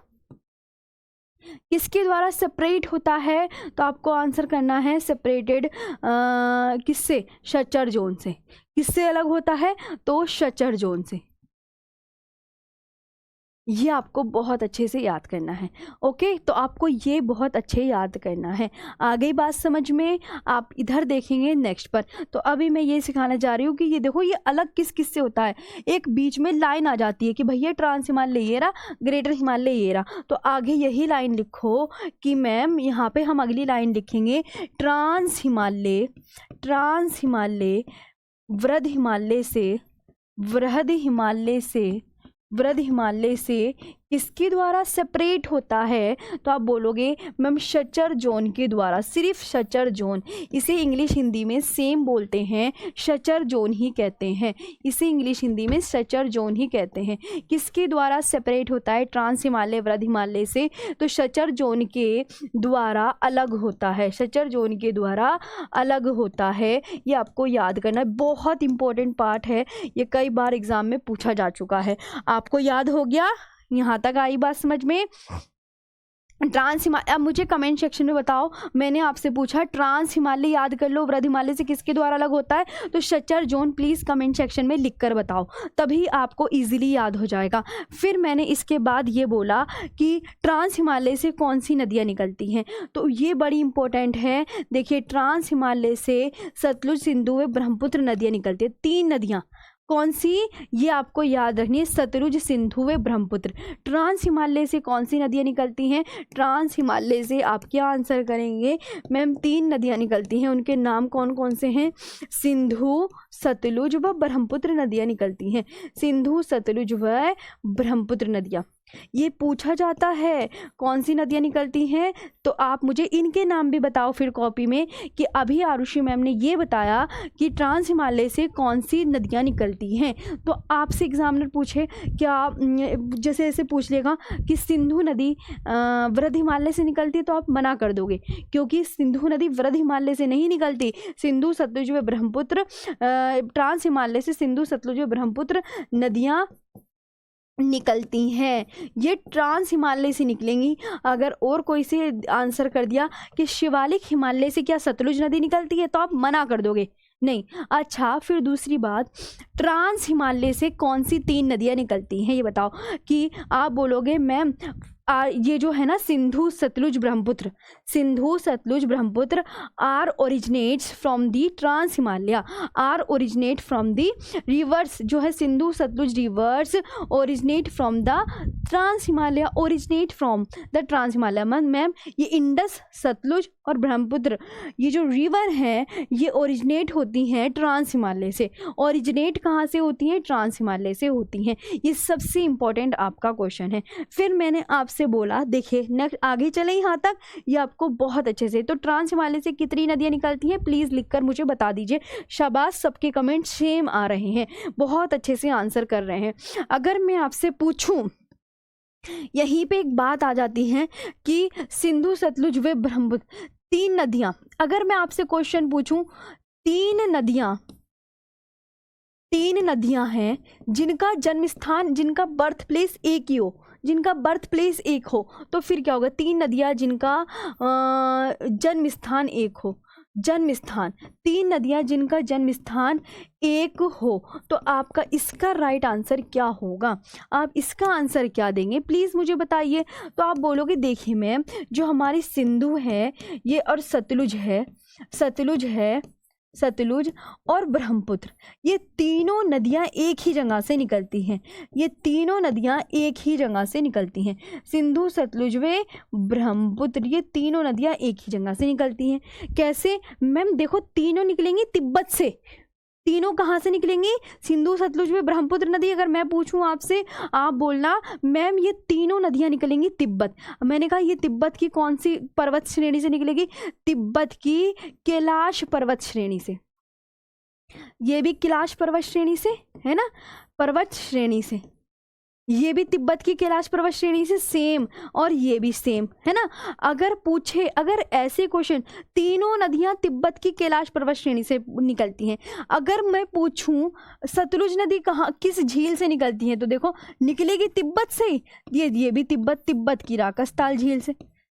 किसके द्वारा सेपरेट होता है? तो आपको आंसर करना है सेपरेटेड किससे? शचर जोन से। किससे अलग होता है? तो शचर जोन से। ये आपको बहुत अच्छे से याद करना है। ओके, तो आपको ये बहुत अच्छे याद करना है। आगे बात समझ में, आप इधर देखेंगे नेक्स्ट पर। तो अभी मैं ये सिखाने जा रही हूँ कि ये देखो ये अलग किस किस से होता है। एक बीच में लाइन आ जाती है कि भैया ट्रांस हिमालय ये रहा, ग्रेटर हिमालय ये रहा। तो आगे यही लाइन लिखो कि मैम यहाँ पे हम अगली लाइन लिखेंगे ट्रांस हिमालय, ट्रांस हिमालय वृहद हिमालय से, वृहद हिमालय से, वृहद हिमालय से किसके द्वारा सेपरेट होता है? तो आप बोलोगे मैम शचर जोन के द्वारा, सिर्फ शचर जोन। इसे इंग्लिश हिंदी में सेम बोलते हैं, शचर जोन ही कहते हैं। इसे इंग्लिश हिंदी में शचर जोन ही कहते हैं। किसके द्वारा सेपरेट होता है ट्रांस हिमालय वृद्ध हिमालय से? तो शचर जोन के द्वारा अलग होता है, शचर जोन के द्वारा अलग होता है। ये आपको याद करना है, बहुत इंपॉर्टेंट पार्ट है, ये कई बार एग्जाम में पूछा जा चुका है। आपको याद हो गया? यहाँ तक आई बात समझ में? ट्रांस हिमालय, अब मुझे कमेंट सेक्शन में बताओ, मैंने आपसे पूछा ट्रांस हिमालय याद कर लो, वृद्ध हिमालय से किसके द्वारा अलग होता है? तो शचर जोन। प्लीज़ कमेंट सेक्शन में लिख कर बताओ, तभी आपको इजीली याद हो जाएगा। फिर मैंने इसके बाद ये बोला कि ट्रांस हिमालय से कौन सी नदियाँ निकलती हैं, तो ये बड़ी इंपॉर्टेंट है। देखिए ट्रांस हिमालय से सतलुज, सिंधु व ब्रह्मपुत्र नदियाँ निकलती है। 3 नदियाँ कौन सी, ये आपको याद रखनी है, सतलुज, सिंधु व ब्रह्मपुत्र। ट्रांस हिमालय से कौन सी नदियाँ निकलती हैं? ट्रांस हिमालय से आप क्या आंसर करेंगे? मैम 3 नदियाँ निकलती हैं, उनके नाम कौन कौन से हैं? सिंधु, सतलुज व ब्रह्मपुत्र नदियाँ निकलती हैं। सिंधु, सतलुज व ब्रह्मपुत्र नदियाँ, ये पूछा जाता है कौन सी नदियाँ निकलती हैं। तो आप मुझे इनके नाम भी बताओ फिर कॉपी में, कि अभी आरुषि मैम ने ये बताया कि ट्रांस हिमालय से कौन सी नदियाँ निकलती हैं। तो आपसे एग्जामिनर पूछे क्या, जैसे ऐसे पूछ लेगा कि सिंधु नदी वृद्ध हिमालय से निकलती है, तो आप मना कर दोगे, क्योंकि सिंधु नदी वृद्ध हिमालय से नहीं निकलती। सिंधु, सतलुज व ब्रह्मपुत्र, ट्रांस हिमालय से सिंधु, सतलुज व ब्रह्मपुत्र नदियाँ निकलती हैं, ये ट्रांस हिमालय से निकलेंगी। अगर और कोई से आंसर कर दिया कि शिवालिक हिमालय से क्या सतलुज नदी निकलती है, तो आप मना कर दोगे, नहीं। अच्छा, फिर दूसरी बात, ट्रांस हिमालय से कौन सी 3 नदियाँ निकलती हैं, ये बताओ। कि आप बोलोगे मैम ये जो है ना Sindhu, Sutlej, Brahmaputra, Sindhu, Sutlej, Brahmaputra are originates from the trans Himalaya, are originate from the rivers, जो है Sindhu Sutlej rivers originate from the trans Himalaya, originate from the trans Himalaya. Ma'am ये इंडस, सतलुज और ब्रह्मपुत्र, ये जो रिवर हैं ये ओरिजिनेट होती हैं ट्रांस हिमालय से। ओरिजिनेट कहाँ से होती हैं? ट्रांस हिमालय से होती हैं। ये सबसे इंपॉर्टेंट आपका क्वेश्चन है। फिर मैंने आपसे बोला, देखिए नेक्स्ट आगे चले यहाँ तक, ये आपको बहुत अच्छे से, तो ट्रांस हिमालय से कितनी नदियाँ निकलती हैं प्लीज़ लिखकर मुझे बता दीजिए। शाबाश, सबके कमेंट सेम आ रहे हैं, बहुत अच्छे से आंसर कर रहे हैं। अगर मैं आपसे पूछूं, यहीं पे एक बात आ जाती है कि सिंधु, सतलुज व ब्रह्मपुत्र 3 नदियाँ, अगर मैं आपसे क्वेश्चन पूछूं 3 नदियाँ हैं जिनका जन्म स्थान, जिनका बर्थ प्लेस एक ही हो, जिनका बर्थ प्लेस एक हो, तो फिर क्या होगा? 3 नदियाँ जिनका जन्म स्थान एक हो, जन्म स्थान, 3 नदियाँ जिनका जन्म स्थान एक हो, तो आपका इसका राइट आंसर क्या होगा? आप इसका आंसर क्या देंगे प्लीज़ मुझे बताइए। तो आप बोलोगे देखिए मैम, जो हमारी सिंधु है ये और सतलुज और ब्रह्मपुत्र, ये तीनों नदियाँ एक ही जगह से निकलती हैं, ये तीनों नदियाँ एक ही जगह से निकलती हैं। सिंधु, सतलुज व ब्रह्मपुत्र, ये तीनों नदियाँ एक ही जगह से निकलती हैं। कैसे? मैम देखो, तीनों निकलेंगी तिब्बत से। तीनों कहाँ से निकलेंगी? सिंधु, सतलुज व ब्रह्मपुत्र नदी। अगर मैं पूछूं आपसे, आप बोलना मैम ये तीनों नदियाँ निकलेंगी तिब्बत। मैंने कहा ये तिब्बत की कौन सी पर्वत श्रेणी से निकलेगी? तिब्बत की कैलाश पर्वत श्रेणी से। ये भी कैलाश पर्वत श्रेणी से है ना, पर्वत श्रेणी से, ये भी तिब्बत की कैलाश पर्वत श्रेणी से सेम, और ये भी सेम है ना। अगर पूछे, अगर ऐसे क्वेश्चन, तीनों नदियां तिब्बत की कैलाश पर्वत श्रेणी से निकलती हैं। अगर मैं पूछूं सतलुज नदी कहाँ, किस झील से निकलती है, तो देखो निकलेगी तिब्बत से। ये भी तिब्बत की राकसताल झील से।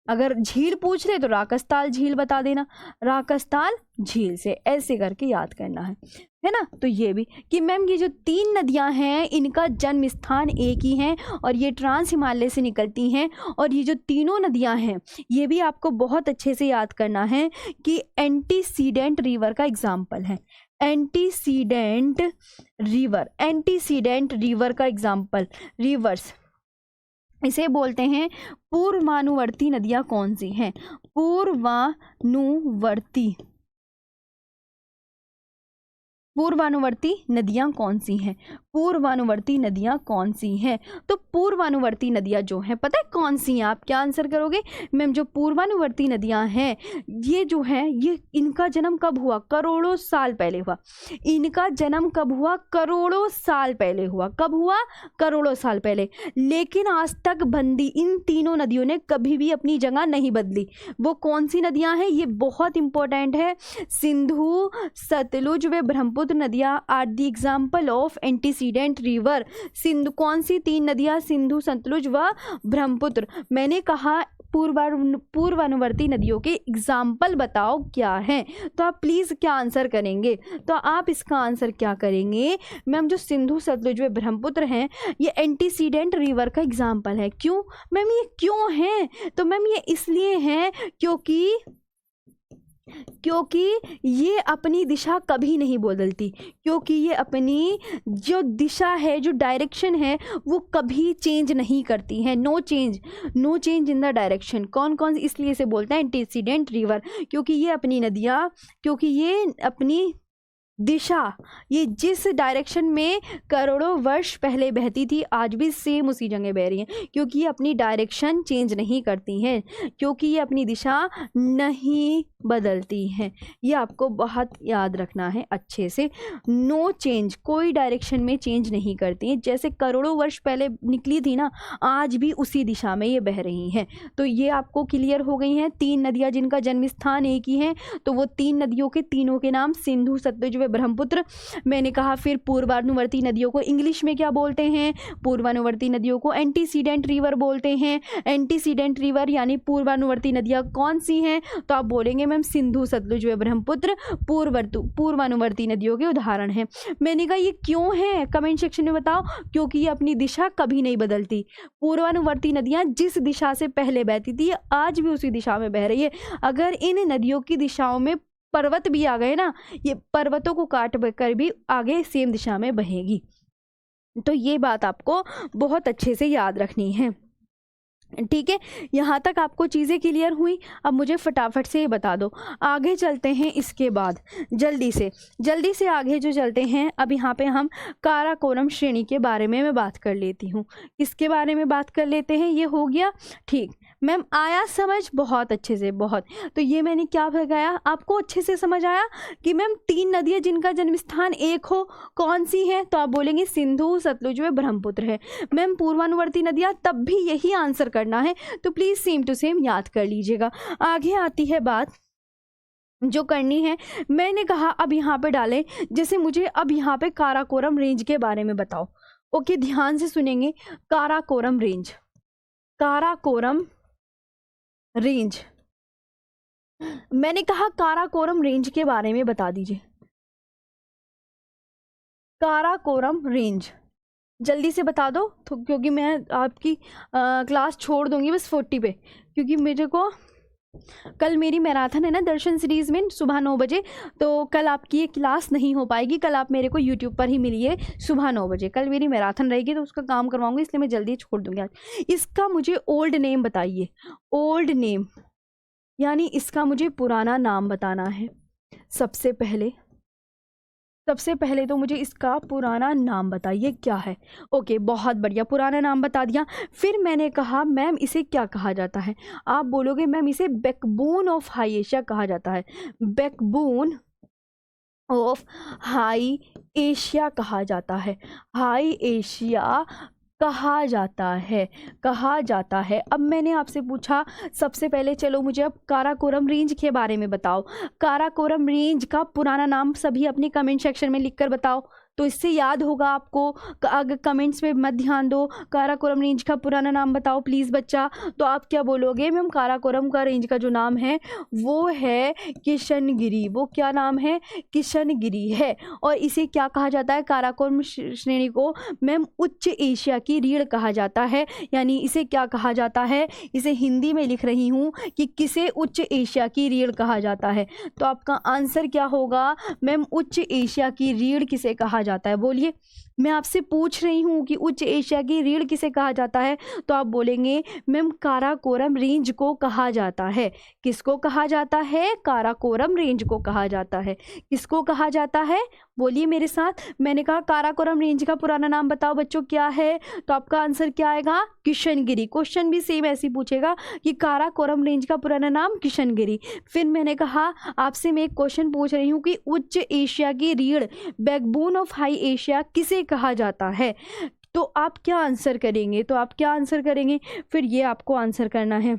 अगर झील पूछ ले तो राकसताल झील बता देना, राकसताल झील से, ऐसे करके याद करना है ना। तो ये भी कि मैम ये जो 3 नदियां हैं इनका जन्म स्थान एक ही है, और ये ट्रांस हिमालय से निकलती हैं। और ये जो तीनों नदियां हैं ये भी आपको बहुत अच्छे से याद करना है कि एंटीसीडेंट रिवर का एग्जाम्पल है। एंटीसीडेंट रिवर का एग्जाम्पल, रिवर्स, इसे बोलते हैं पूर्वानुवर्ती नदियां कौन सी हैं? पूर्वानुवर्ती पूर्वानुवर्ती नदियाँ कौन सी हैं? पूर्वानुवर्ती नदियाँ कौन सी हैं? तो पूर्वानुवर्ती नदियाँ जो हैं, पता है कौन सी हैं? आप क्या आंसर करोगे? मैम, जो पूर्वानुवर्ती नदियाँ हैं, ये जो हैं, ये इनका जन्म कब हुआ? करोड़ों साल पहले हुआ। इनका जन्म कब हुआ? करोड़ों साल पहले हुआ। कब हुआ? करोड़ों साल पहले। लेकिन आज तक बंदी इन तीनों नदियों ने कभी भी अपनी जगह नहीं बदली। वो कौन सी नदियाँ हैं? ये बहुत इंपॉर्टेंट है। सिंधु, सतलुज व ब्रह्मपुत्र नदियाँ are the example of antecedent river. Sindhu, कौन सी तीन नदियाँ? सिंधु, सतलुज व ब्रह्मपुत्र। मैंने कहा पूर्वानुवर्ती नदियों के एग्जाम्पल बताओ क्या हैं। तो आप प्लीज़ क्या आंसर करेंगे? तो आप इसका आंसर क्या करेंगे? मैम, जो सिंधु, सतलुज व ब्रह्मपुत्र हैं, ये एंटीसीडेंट रिवर का एग्जाम्पल है। क्यों मैम? ये क्यों हैं? तो मैम, ये इसलिए हैं क्योंकि ये अपनी दिशा कभी नहीं बदलती। क्योंकि ये अपनी जो दिशा है, जो डायरेक्शन है, वो कभी चेंज नहीं करती है। No change in the direction. कौन कौन इसलिए से बोलते हैं एंटीसीडेंट रिवर? क्योंकि ये अपनी दिशा, ये जिस डायरेक्शन में करोड़ों वर्ष पहले बहती थी, आज भी सेम उसी जगह बह रही हैं। क्योंकि ये अपनी डायरेक्शन चेंज नहीं करती हैं, क्योंकि ये अपनी दिशा नहीं बदलती हैं। ये आपको बहुत याद रखना है अच्छे से। नो चेंज, कोई डायरेक्शन में चेंज नहीं करती हैं। जैसे करोड़ों वर्ष पहले निकली थी ना, आज भी उसी दिशा में ये बह रही हैं। तो ये आपको क्लियर हो गई हैं। तीन नदियाँ जिनका जन्म स्थान एक ही है, तो वो तीन नदियों के तीनों के नाम सिंधु, सतलुज व ब्रह्मपुत्र। मैंने कहा फिर पूर्वानुवर्ती नदियों को इंग्लिश में क्या बोलते हैं? पूर्वानुवर्ती नदियों को एंटीसीडेंट रिवर बोलते हैं। एंटीसीडेंट रिवर यानी पूर्वानुवर्ती नदियाँ कौन सी हैं? तो आप बोलेंगे मैम सिंधु, सतलुज व ब्रह्मपुत्र पूर्वानुवर्ती नदियों के उदाहरण हैं। मैंने कहा ये क्यों है? कमेंट सेक्शन में बताओ। क्योंकि ये अपनी दिशा कभी नहीं बदलती। पूर्वानुवर्ती नदियाँ जिस दिशा से पहले बहती थी, आज भी उसी दिशा में बह रही है। अगर इन नदियों की दिशाओं में पर्वत भी आ गए ना, ये पर्वतों को काट कर भी आगे सेम दिशा में बहेगी। तो ये बात आपको बहुत अच्छे से याद रखनी है। ठीक है, यहाँ तक आपको चीज़ें क्लियर हुई। अब मुझे फटाफट से ये बता दो, आगे चलते हैं। इसके बाद जल्दी से आगे जो चलते हैं, अब यहाँ पे हम काराकोरम श्रेणी के बारे में मैं बात कर लेती हूँ। इसके बारे में बात कर लेते हैं। ये हो गया ठीक। मैम, आया समझ? बहुत अच्छे से, बहुत। तो ये मैंने क्या बताया आपको? अच्छे से समझ आया कि मैम तीन नदियाँ जिनका जन्म स्थान एक हो, कौन सी हैं? तो आप बोलेंगे सिंधु, सतलुज व ब्रह्मपुत्र है। मैम, पूर्वानुवर्ती नदियाँ, तब भी यही आंसर करना है। तो प्लीज़ सेम टू सेम याद कर लीजिएगा। आगे आती है बात जो करनी है। मैंने कहा अब यहाँ पे डालें, जैसे मुझे अब यहाँ पे काराकोरम रेंज के बारे में बताओ। ओके, ध्यान से सुनेंगे। काराकोरम रेंज, मैंने कहा काराकोरम रेंज के बारे में बता दीजिए। काराकोरम रेंज जल्दी से बता दो, तो क्योंकि मैं आपकी क्लास छोड़ दूंगी बस 40 पे, क्योंकि मेरे को कल मेरी मैराथन है ना दर्शन सीरीज में सुबह 9 बजे। तो कल आपकी ये क्लास नहीं हो पाएगी। कल आप मेरे को यूट्यूब पर ही मिलिए सुबह 9 बजे। कल मेरी मैराथन रहेगी तो उसका काम करवाऊंगी, इसलिए मैं जल्दी छोड़ दूंगी आज। इसका मुझे ओल्ड नेम बताइए। ओल्ड नेम यानी इसका मुझे पुराना नाम बताना है। सबसे पहले तो मुझे इसका पुराना नाम बताइए क्या है। ओके, बहुत बढ़िया, पुराना नाम बता दिया। फिर मैंने कहा मैम इसे क्या कहा जाता है? आप बोलोगे मैम इसे बैकबोन ऑफ हाई एशिया कहा जाता है। बैकबोन ऑफ हाई एशिया कहा जाता है। हाई एशिया कहा जाता है। अब मैंने आपसे पूछा सबसे पहले, चलो मुझे अब काराकोरम रेंज के बारे में बताओ। काराकोरम रेंज का पुराना नाम सभी अपने कमेंट सेक्शन में लिखकर बताओ, तो इससे याद होगा आपको। अगर कमेंट्स में मत ध्यान दो, काराकोरम रेंज का पुराना नाम बताओ प्लीज़ बच्चा। तो आप क्या बोलोगे मैम? काराकोरम का रेंज का जो नाम है वो है किशनगिरी। वो क्या नाम है? किशनगिरी है। और इसे क्या कहा जाता है? काराकोरम श्रेणी को मैम उच्च एशिया की रीढ़ कहा जाता है। यानी इसे क्या कहा जाता है? इसे हिंदी में लिख रही हूँ कि किसे उच्च एशिया की रीढ़ कहा जाता है। तो आपका आंसर क्या होगा मैम? उच्च एशिया की रीढ़ किसे कहा जाता है? बोलिए, मैं आपसे पूछ रही हूँ कि उच्च एशिया की रीढ़ किसे कहा जाता है, तो आप बोलेंगे मैम काराकोरम रेंज को कहा जाता है। किसको कहा जाता है? काराकोरम रेंज को कहा जाता है। किसको कहा जाता है? बोलिए मेरे साथ। मैंने कहा काराकोरम रेंज का पुराना नाम बताओ बच्चों क्या है, तो आपका आंसर क्या आएगा? किशनगिरी। क्वेश्चन भी सेम ऐसे ही पूछेगा कि काराकोरम रेंज का पुराना नाम किशनगिरी। फिर मैंने कहा आपसे मैं एक क्वेश्चन पूछ रही हूँ कि उच्च एशिया की रीढ़, बैकबोन ऑफ हाई एशिया किसे कहा जाता है, तो आप क्या आंसर करेंगे? तो आप क्या आंसर करेंगे? फिर ये आपको आंसर करना है।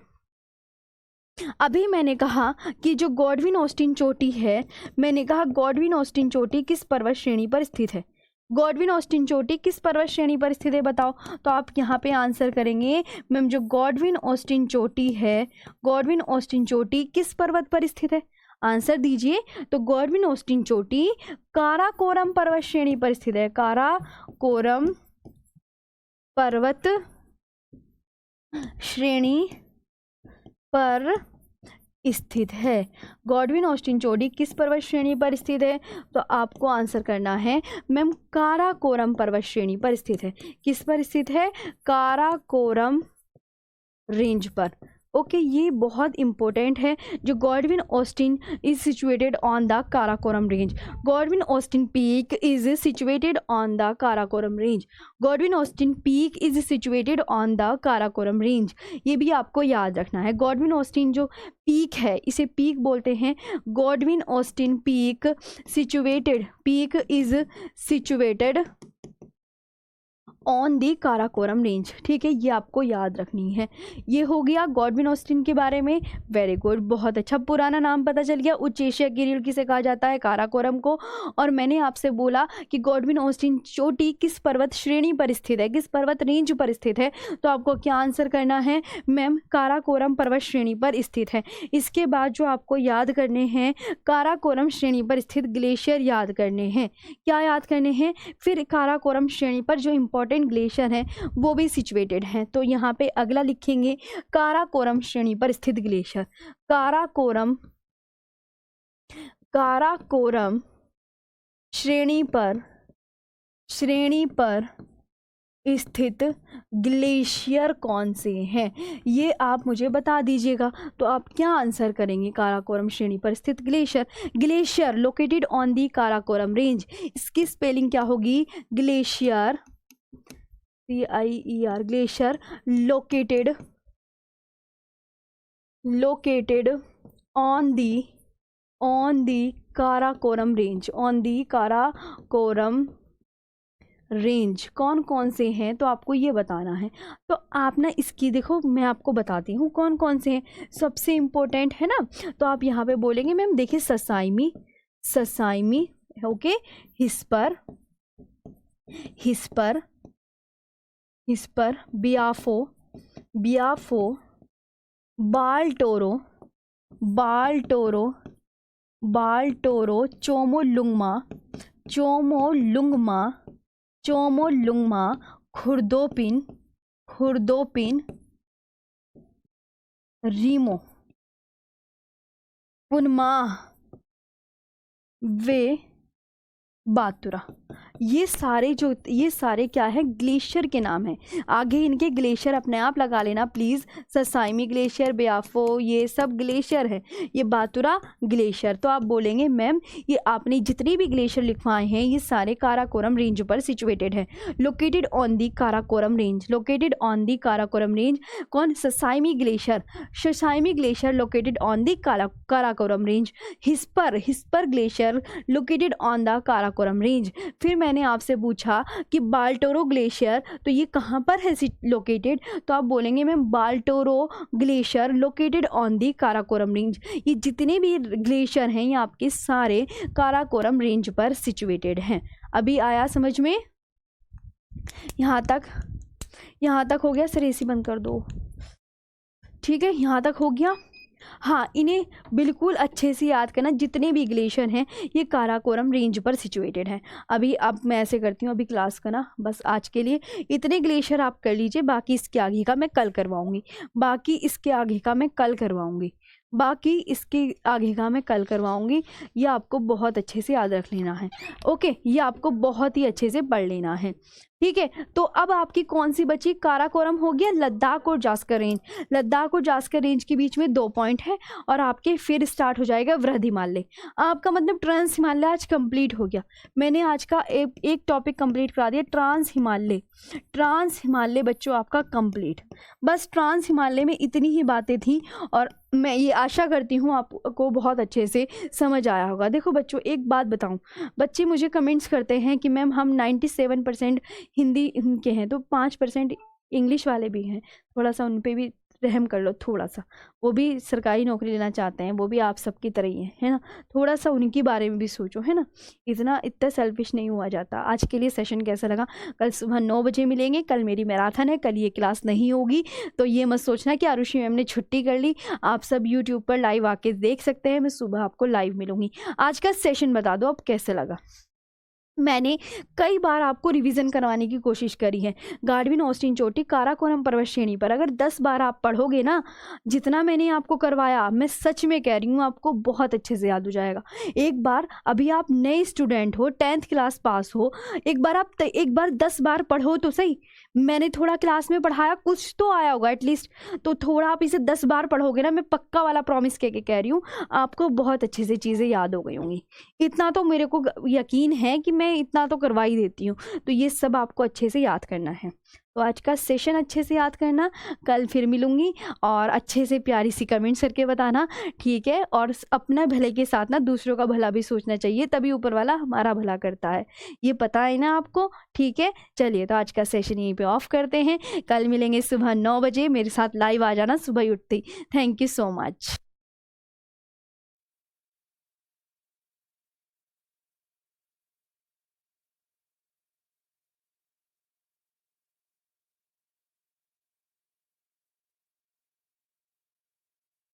अभी मैंने कहा कि जो गॉडविन ऑस्टिन चोटी है, मैंने कहा गॉडविन ऑस्टिन चोटी किस पर्वत श्रेणी पर स्थित है? गॉडविन ऑस्टिन चोटी किस पर्वत श्रेणी पर स्थित है बताओ? तो आप यहाँ पे आंसर करेंगे मैम जो गॉडविन ऑस्टिन चोटी है, गॉडविन ऑस्टिन चोटी किस पर्वत पर स्थित है? आंसर दीजिए। तो गॉडविन ऑस्टिन चोटी काराकोरम पर्वत श्रेणी पर स्थित है। काराकोरम पर्वत श्रेणी पर स्थित है। गॉडविन ऑस्टिन चोटी किस पर्वत श्रेणी पर स्थित है? तो आपको आंसर करना है मैम काराकोरम पर्वत श्रेणी पर स्थित है। किस पर स्थित है? काराकोरम रेंज पर। ओके, ये बहुत इंपॉर्टेंट है। जो Godwin Austen is situated on the Karakoram range. Godwin Austen peak is situated on the Karakoram range. Godwin Austen peak is situated on the Karakoram range. ये भी आपको याद रखना है। गॉडविन ऑस्टिन जो पीक है, इसे पीक बोलते हैं। Godwin Austen peak situated, peak is situated on the Karakoram range. ठीक है, ये आपको याद रखनी है। ये हो गया गॉडविन ऑस्टिन के बारे में। वेरी गुड, बहुत अच्छा। पुराना नाम पता चल गया। उच्च एशिया की रीढ़ किसे कहा जाता है? काराकोरम को। और मैंने आपसे बोला कि गॉडविन ऑस्टिन चोटी किस पर्वत श्रेणी पर स्थित है, किस पर्वत रेंज पर स्थित है, तो आपको क्या आंसर करना है? मैम काराकोरम पर्वत श्रेणी पर स्थित है। इसके बाद जो आपको याद करने हैं, काराकोरम श्रेणी पर स्थित ग्लेशियर याद करने हैं। क्या याद करने हैं? फिर काराकोरम श्रेणी पर जो इंपॉर्टेंट ग्लेशियर है वो भी सिचुएटेड है। तो यहाँ पे अगला लिखेंगे काराकोरम श्रेणी पर स्थित ग्लेशियर। काराकोरम श्रेणी पर स्थित ग्लेशियर कौन से हैं, ये आप मुझे बता दीजिएगा। तो आप क्या आंसर करेंगे? काराकोरम श्रेणी पर स्थित glacier. Glacier located on the Karakoram range. इसकी स्पेलिंग क्या होगी? Glacier, CIER, glacier located on the Karakoram range, on the Karakoram range. कौन कौन से हैं, तो आपको ये बताना है। तो आप ना इसकी देखो, मैं आपको बताती हूँ कौन कौन से हैं। सबसे इम्पोर्टेंट है ना, तो आप यहाँ पे बोलेंगे मैम देखिए ससाइमी, ओके, हिस्पर, बियाफो, बाल्टोरो, चोमोलुंगमा, खुर्दोपिन, रीमो, पुनमाह, वे बातुरा। ये सारे क्या है? ग्लेशियर के नाम हैं। आगे इनके ग्लेशियर अपने आप लगा लेना प्लीज़। ससाइमी ग्लेशियर, बियाफो, ये सब ग्लेशियर है। ये बातुरा ग्लेशियर। तो आप बोलेंगे मैम ये आपने जितने भी ग्लेशियर लिखवाए हैं ये सारे काराकोरम रेंज पर सिचुएटेड है। Located on the Karakoram range, located on the Karakoram range. कौन? ससाइमी glacier located on the Karakoram range. Hispar glacier located on the Karakoram range. फिर मैंने आपसे पूछा कि बाल्टोरो ग्लेशियर, तो ये कहाँ पर है लोकेटेड, तो आप बोलेंगे ma'am Baltoro glacier located on the Karakoram range. ये जितने भी ग्लेशियर हैं ये आपके सारे काराकोरम रेंज पर सिचुएटेड हैं। अभी आया समझ में? यहाँ तक हो गया। सर एसी बंद कर दो। ठीक है, यहाँ तक हो गया। हाँ, इन्हें बिल्कुल अच्छे से याद करना। जितने भी ग्लेशियर हैं ये काराकोरम रेंज पर सिचुएटेड हैं। अब मैं ऐसे करती हूँ, अभी क्लास का ना बस आज के लिए इतने ग्लेशियर आप कर लीजिए। बाकी इसके आगे का मैं कल करवाऊँगी। बाकी इसके आगे का मैं कल करवाऊँगी। ये आपको बहुत अच्छे से याद रख लेना है। ओके, ये आपको बहुत ही अच्छे से पढ़ लेना है। ठीक है, तो अब आपकी कौन सी बची? काराकोरम हो गया, लद्दाख और जास्कर रेंज। लद्दाख और जास्कर रेंज के बीच में 2 पॉइंट है और आपके फिर स्टार्ट हो जाएगा वृहद हिमालय। आपका मतलब ट्रांस हिमालय आज कंप्लीट हो गया। मैंने आज का एक टॉपिक कंप्लीट करा दिया, ट्रांस हिमालय। ट्रांस हिमालय बच्चों आपका कंप्लीट। बस ट्रांस हिमालय में इतनी ही बातें थी और मैं ये आशा करती हूँ आपको बहुत अच्छे से समझ आया होगा। देखो बच्चों, एक बात बताऊँ, बच्चे मुझे कमेंट्स करते हैं कि मैम हम 97% हिंदी के हैं तो 5% इंग्लिश वाले भी हैं, थोड़ा सा उन पे भी रहम कर लो थोड़ा सा। वो भी सरकारी नौकरी लेना चाहते हैं, वो भी आप सबकी तरह ही हैं, है ना। थोड़ा सा उनके बारे में भी सोचो, है ना। इतना सेल्फिश नहीं हुआ जाता। आज के लिए सेशन कैसा लगा? कल सुबह 9 बजे मिलेंगे। कल मेरी मैराथन है, कल ये क्लास नहीं होगी, तो ये मत सोचना कि आरुषि मैम ने छुट्टी कर ली। आप सब यूट्यूब पर लाइव आके देख सकते हैं। मैं सुबह आपको लाइव मिलूंगी। आज का सेशन बता दो अब कैसे लगा। मैंने कई बार आपको रिवीजन करवाने की कोशिश करी है। गार्डविन ऑस्टिन चोटी काराकोरम पर्वत श्रेणी पर अगर 10 बार आप पढ़ोगे ना, जितना मैंने आपको करवाया, मैं सच में कह रही हूँ आपको बहुत अच्छे से याद हो जाएगा। एक बार, अभी आप नए स्टूडेंट हो, 10th क्लास पास हो, एक बार 10 बार पढ़ो तो सही। मैंने थोड़ा क्लास में पढ़ाया, कुछ तो आया होगा एटलीस्ट, तो थोड़ा आप इसे 10 बार पढ़ोगे ना, मैं पक्का वाला प्रॉमिस के कह रही हूँ, आपको बहुत अच्छे से चीज़ें याद हो गई होंगी। इतना तो मेरे को यकीन है कि मैं इतना तो करवा ही देती हूँ। तो ये सब आपको अच्छे से याद करना है। तो आज का सेशन अच्छे से याद करना। कल फिर मिलूंगी और अच्छे से प्यारी सी कमेंट्स करके बताना, ठीक है। और अपना भले के साथ ना दूसरों का भला भी सोचना चाहिए, तभी ऊपर वाला हमारा भला करता है। ये पता है ना आपको, ठीक है। चलिए, तो आज का सेशन यहीं पे ऑफ करते हैं। कल मिलेंगे सुबह 9 बजे। मेरे साथ लाइव आ जाना सुबह उठते। Thank you so much.